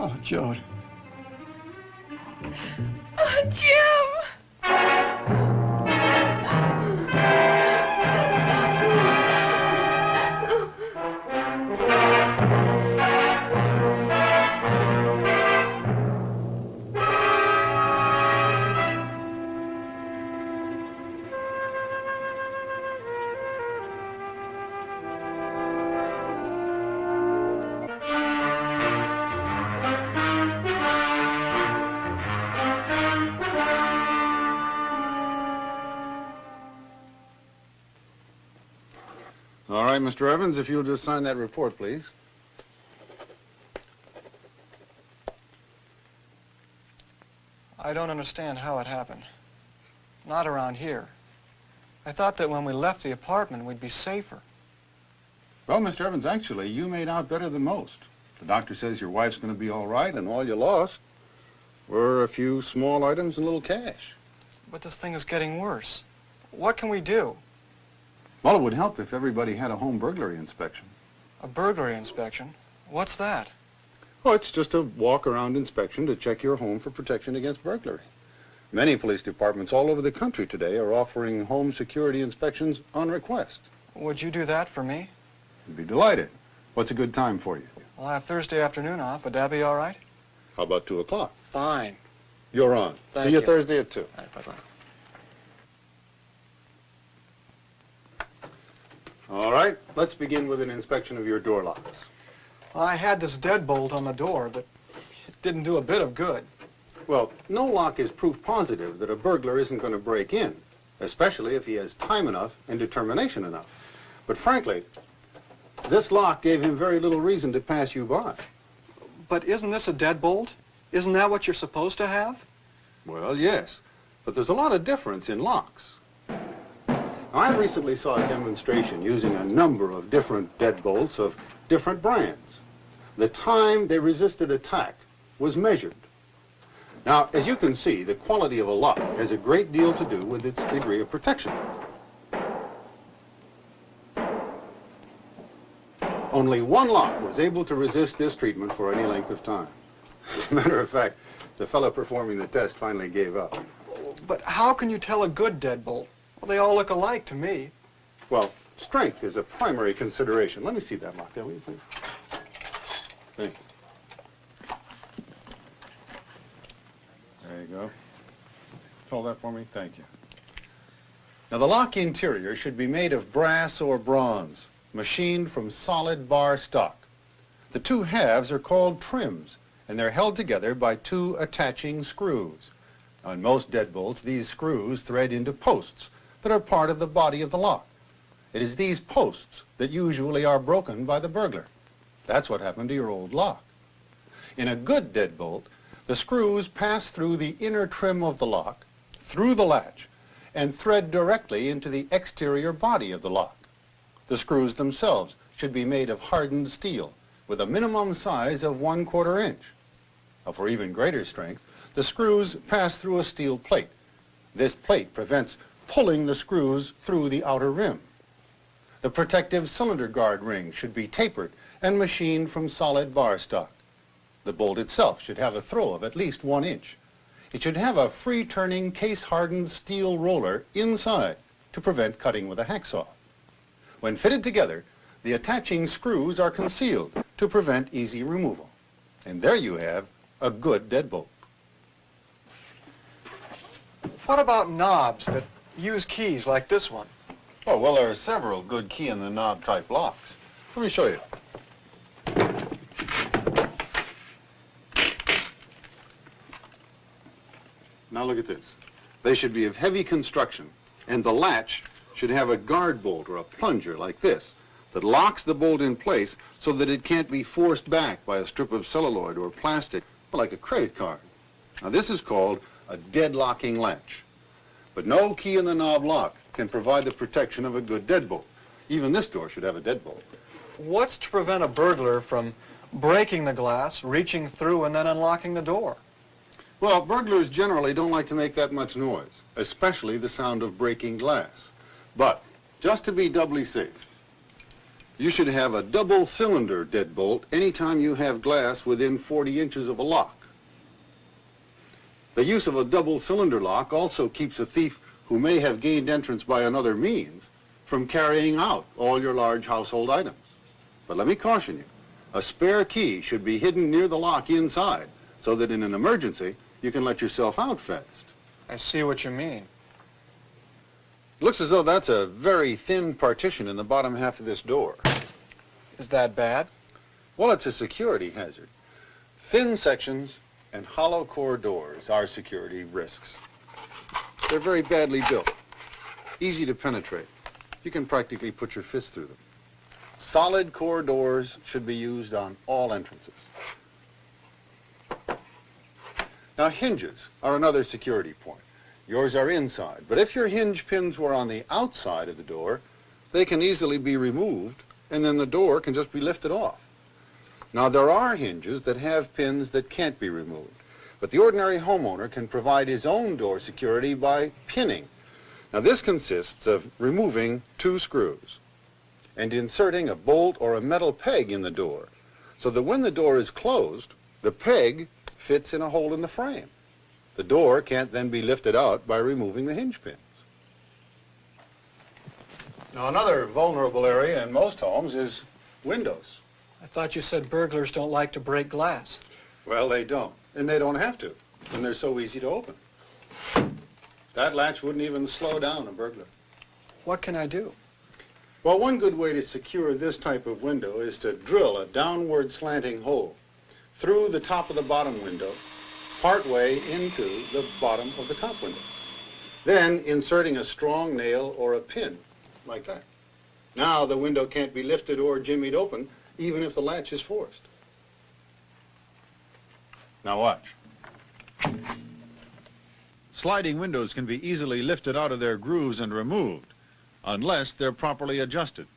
Oh, Jode. Oh, Jim! All right, Mr. Evans, if you'll just sign that report, please. I don't understand how it happened. Not around here. I thought that when we left the apartment, we'd be safer. Well, Mr. Evans, actually, you made out better than most. The doctor says your wife's going to be all right, and all you lost were a few small items and a little cash. But this thing is getting worse. What can we do? Well, it would help if everybody had a home burglary inspection. A burglary inspection? What's that? Oh, it's just a walk-around inspection to check your home for protection against burglary. Many police departments all over the country today are offering home security inspections on request. Would you do that for me? I'd be delighted. What's a good time for you? I'll have Thursday afternoon off. Would that be all right? How about 2 o'clock? Fine. You're on. Thank See you you. Thursday at 2. All right, bye-bye. All right, let's begin with an inspection of your door locks. Well, I had this deadbolt on the door, but it didn't do a bit of good. Well, no lock is proof positive that a burglar isn't going to break in, especially if he has time enough and determination enough. But frankly, this lock gave him very little reason to pass you by. But isn't this a deadbolt? Isn't that what you're supposed to have? Well, yes, but there's a lot of difference in locks. Now, I recently saw a demonstration using a number of different deadbolts of different brands. The time they resisted attack was measured. Now, as you can see, the quality of a lock has a great deal to do with its degree of protection. Only one lock was able to resist this treatment for any length of time. As a matter of fact, the fellow performing the test finally gave up. But how can you tell a good deadbolt? Well, they all look alike to me. Well, strength is a primary consideration. Let me see that lock there, will you, please? Thank you. There you go. Hold that for me. Thank you. Now, the lock interior should be made of brass or bronze, machined from solid bar stock. The two halves are called trims, and they're held together by 2 attaching screws. On most deadbolts, these screws thread into posts that are part of the body of the lock. It is these posts that usually are broken by the burglar. That's what happened to your old lock. In a good deadbolt, the screws pass through the inner trim of the lock, through the latch, and thread directly into the exterior body of the lock. The screws themselves should be made of hardened steel with a minimum size of 1/4 inch. Now, for even greater strength, the screws pass through a steel plate. This plate prevents pulling the screws through the outer rim. The protective cylinder guard ring should be tapered and machined from solid bar stock. The bolt itself should have a throw of at least 1 inch. It should have a free-turning, case-hardened steel roller inside to prevent cutting with a hacksaw. When fitted together, the attaching screws are concealed to prevent easy removal. And there you have a good deadbolt. What about knobs that use keys like this one? Oh, well, there are several good key-in-the-knob type locks. Let me show you. Now look at this. They should be of heavy construction, and the latch should have a guard bolt or a plunger like this that locks the bolt in place so that it can't be forced back by a strip of celluloid or plastic, like a credit card. Now, this is called a deadlocking latch. But no key-in-the-knob lock can provide the protection of a good deadbolt. Even this door should have a deadbolt. What's to prevent a burglar from breaking the glass, reaching through, and then unlocking the door? Well, burglars generally don't like to make that much noise, especially the sound of breaking glass. But just to be doubly safe, You should have a double-cylinder deadbolt anytime you have glass within 40 inches of a lock. The use of a double-cylinder lock also keeps a thief who may have gained entrance by another means from carrying out all your large household items. But let me caution you, a spare key should be hidden near the lock inside so that in an emergency, you can let yourself out fast. I see what you mean. Looks as though that's a very thin partition in the bottom half of this door. Is that bad? Well, it's a security hazard. Thin sections and hollow core doors are security risks. They're very badly built, easy to penetrate. You can practically put your fist through them. Solid core doors should be used on all entrances. Now, hinges are another security point. Yours are inside, but if your hinge pins were on the outside of the door, they can easily be removed, and then the door can just be lifted off. Now, there are hinges that have pins that can't be removed, but the ordinary homeowner can provide his own door security by pinning. Now, this consists of removing 2 screws and inserting a bolt or a metal peg in the door so that when the door is closed, the peg fits in a hole in the frame. The door can't then be lifted out by removing the hinge pins. Now, another vulnerable area in most homes is windows. I thought you said burglars don't like to break glass. Well, they don't, and they don't have to, and they're so easy to open. That latch wouldn't even slow down a burglar. What can I do? Well, one good way to secure this type of window is to drill a downward slanting hole through the top of the bottom window, partway into the bottom of the top window. Then inserting a strong nail or a pin, like that. Now the window can't be lifted or jimmied open, even if the latch is forced. Now watch. Sliding windows can be easily lifted out of their grooves and removed, unless they're properly adjusted.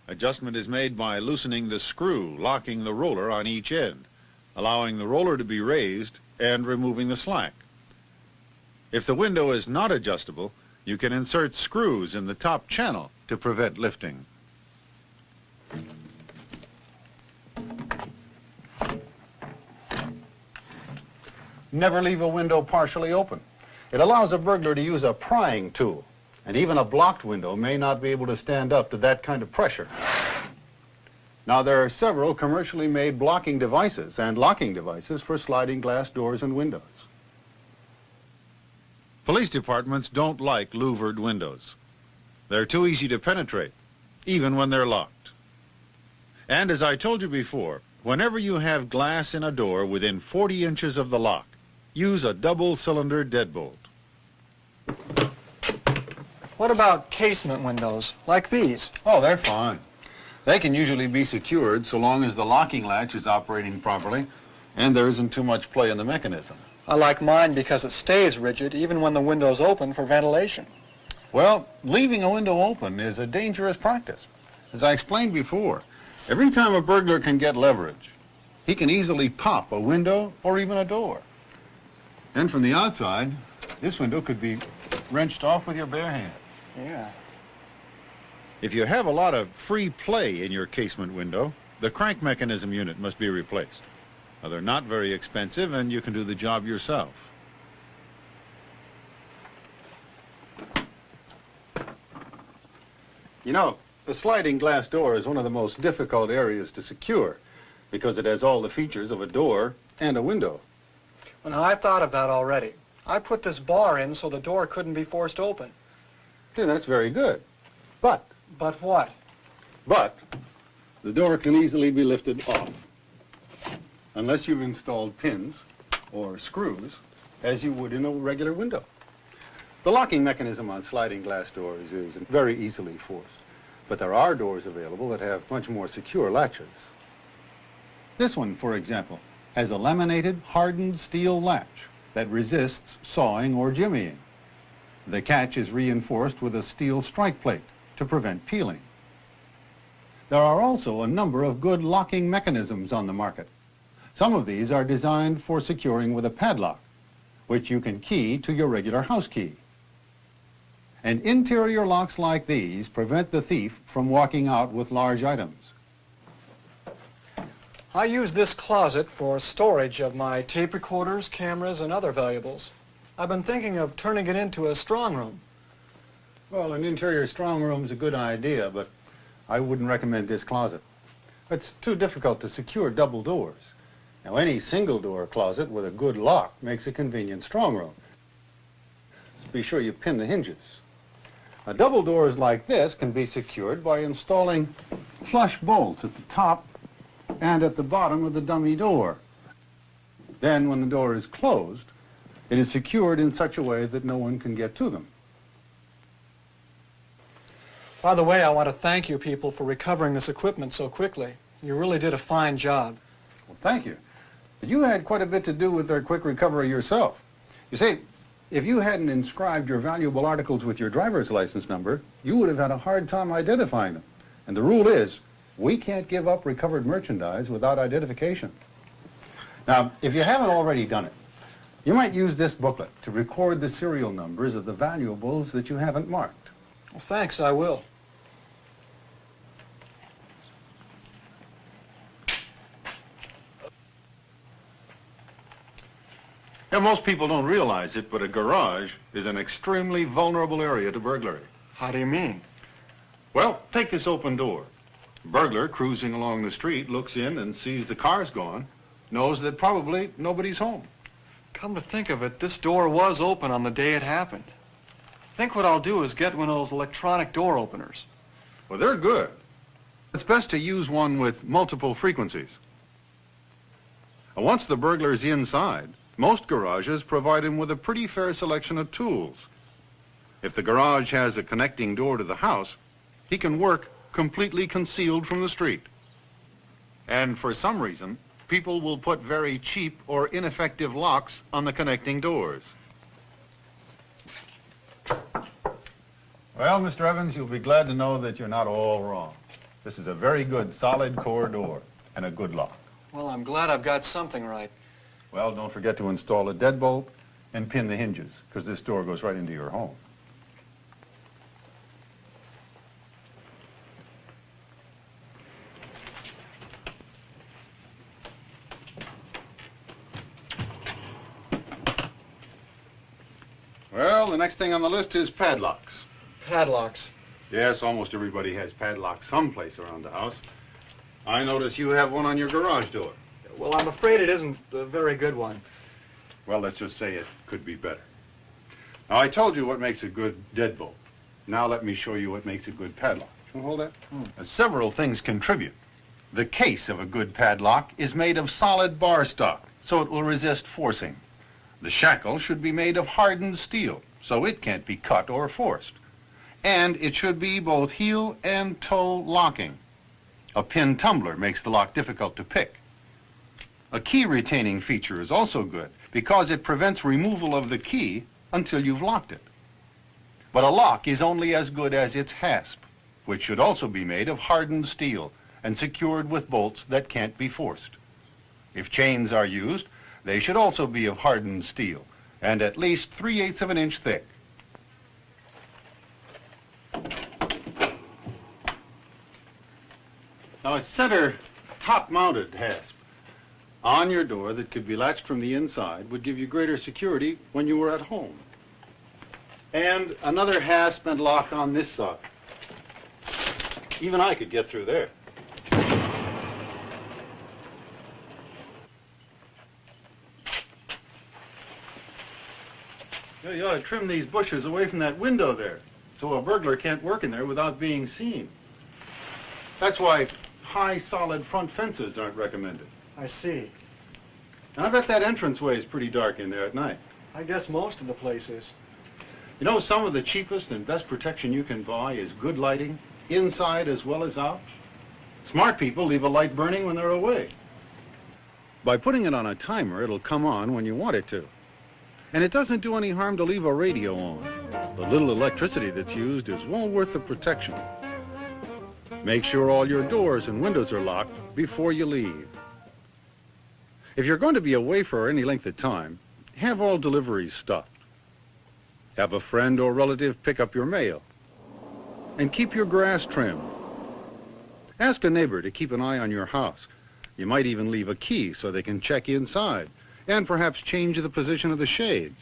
Adjustment is made by loosening the screw, locking the roller on each end, allowing the roller to be raised and removing the slack. If the window is not adjustable, you can insert screws in the top channel to prevent lifting. Never leave a window partially open. It allows a burglar to use a prying tool, and even a blocked window may not be able to stand up to that kind of pressure. Now, there are several commercially made blocking devices and locking devices for sliding glass doors and windows. Police departments don't like louvered windows. They're too easy to penetrate, even when they're locked. And as I told you before, whenever you have glass in a door within 40 inches of the lock, use a double-cylinder deadbolt. What about casement windows, like these? Oh, they're fine. They can usually be secured so long as the locking latch is operating properly and there isn't too much play in the mechanism. I like mine because it stays rigid even when the window's open for ventilation. Well, leaving a window open is a dangerous practice. As I explained before, every time a burglar can get leverage, he can easily pop a window or even a door. And from the outside, this window could be wrenched off with your bare hand. Yeah. If you have a lot of free play in your casement window, the crank mechanism unit must be replaced. Now, they're not very expensive, and you can do the job yourself. You know, the sliding glass door is one of the most difficult areas to secure because it has all the features of a door and a window. Well, now, I thought of that already. I put this bar in so the door couldn't be forced open. Yeah, that's very good. But But what? the door can easily be lifted off unless you've installed pins or screws as you would in a regular window. The locking mechanism on sliding glass doors is very easily forced, but there are doors available that have much more secure latches. This one, for example, has a laminated, hardened steel latch that resists sawing or jimmying. The catch is reinforced with a steel strike plate to prevent peeling. There are also a number of good locking mechanisms on the market. Some of these are designed for securing with a padlock, which you can key to your regular house key. And interior locks like these prevent the thief from walking out with large items. I use this closet for storage of my tape recorders, cameras, and other valuables. I've been thinking of turning it into a strong room. Well, an interior strong room is a good idea, but I wouldn't recommend this closet. It's too difficult to secure double doors. Now, any single door closet with a good lock makes a convenient strong room. So be sure you pin the hinges. Now, double doors like this can be secured by installing flush bolts at the top and at the bottom of the dummy door. Then, when the door is closed, it is secured in such a way that no one can get to them. By the way, I want to thank you people for recovering this equipment so quickly. You really did a fine job. Well, thank you. But you had quite a bit to do with their quick recovery yourself. You see, if you hadn't inscribed your valuable articles with your driver's license number, you would have had a hard time identifying them. And the rule is, we can't give up recovered merchandise without identification. Now, if you haven't already done it, you might use this booklet to record the serial numbers of the valuables that you haven't marked. Well, thanks, I will. Now, most people don't realize it, but a garage is an extremely vulnerable area to burglary. How do you mean? Well, take this open door. A burglar cruising along the street looks in and sees the car's gone, knows that probably nobody's home. Come to think of it, this door was open on the day it happened. I think what I'll do is get one of those electronic door openers. Well, they're good. It's best to use one with multiple frequencies. Once the burglar's inside, most garages provide him with a pretty fair selection of tools. If the garage has a connecting door to the house, he can work completely concealed from the street. And for some reason, people will put very cheap or ineffective locks on the connecting doors. Well, Mr. Evans, you'll be glad to know that you're not all wrong. This is a very good solid core door and a good lock. Well, I'm glad I've got something right. Well, don't forget to install a deadbolt and pin the hinges, because this door goes right into your home. Well, the next thing on the list is padlocks. Padlocks. Yes, almost everybody has padlocks someplace around the house. I notice you have one on your garage door. Well, I'm afraid it isn't a very good one. Well, let's just say it could be better. Now, I told you what makes a good deadbolt. Now let me show you what makes a good padlock. Can you hold that? Several things contribute. The case of a good padlock is made of solid bar stock, so it will resist forcing. The shackle should be made of hardened steel, so it can't be cut or forced. And it should be both heel and toe locking. A pin tumbler makes the lock difficult to pick. A key retaining feature is also good because it prevents removal of the key until you've locked it. But a lock is only as good as its hasp, which should also be made of hardened steel and secured with bolts that can't be forced. If chains are used, they should also be of hardened steel and at least 3/8 of an inch thick. Now, a center top-mounted hasp on your door that could be latched from the inside would give you greater security when you were at home. And another hasp and lock on this side. Even I could get through there. You ought to trim these bushes away from that window there, so a burglar can't work in there without being seen. That's why high, solid front fences aren't recommended. I see. And I bet that entranceway is pretty dark in there at night. I guess most of the place is. You know, some of the cheapest and best protection you can buy is good lighting, inside as well as out. Smart people leave a light burning when they're away. By putting it on a timer, it'll come on when you want it to. And it doesn't do any harm to leave a radio on. The little electricity that's used is well worth the protection. Make sure all your doors and windows are locked before you leave. If you're going to be away for any length of time, have all deliveries stopped. Have a friend or relative pick up your mail. And keep your grass trimmed. Ask a neighbor to keep an eye on your house. You might even leave a key so they can check inside, and perhaps change the position of the shades.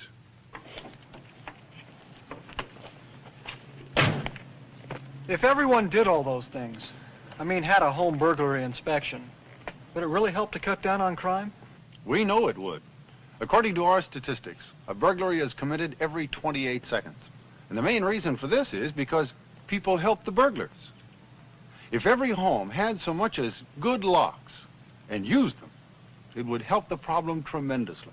If everyone did all those things, I mean had a home burglary inspection, would it really help to cut down on crime? We know it would. According to our statistics, a burglary is committed every 28 seconds. And the main reason for this is because people help the burglars. If every home had so much as good locks and used them, it would help the problem tremendously.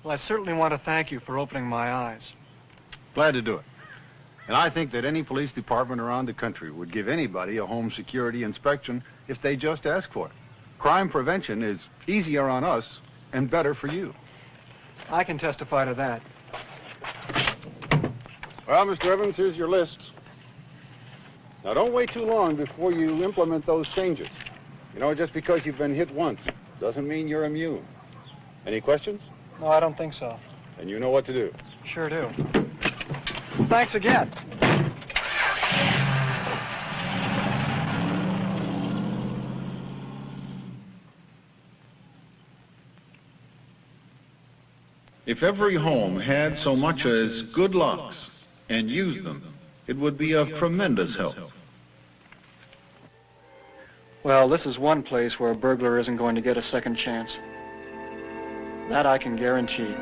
Well, I certainly want to thank you for opening my eyes. Glad to do it. And I think that any police department around the country would give anybody a home security inspection if they just ask for it. Crime prevention is easier on us and better for you. I can testify to that. Well, Mr. Evans, here's your list. Now, don't wait too long before you implement those changes. You know, just because you've been hit once doesn't mean you're immune. Any questions? No, I don't think so. Then you know what to do. Sure do. Thanks again. If every home had so much as good locks and used them, it would be of tremendous help. Well, this is one place where a burglar isn't going to get a second chance. That I can guarantee.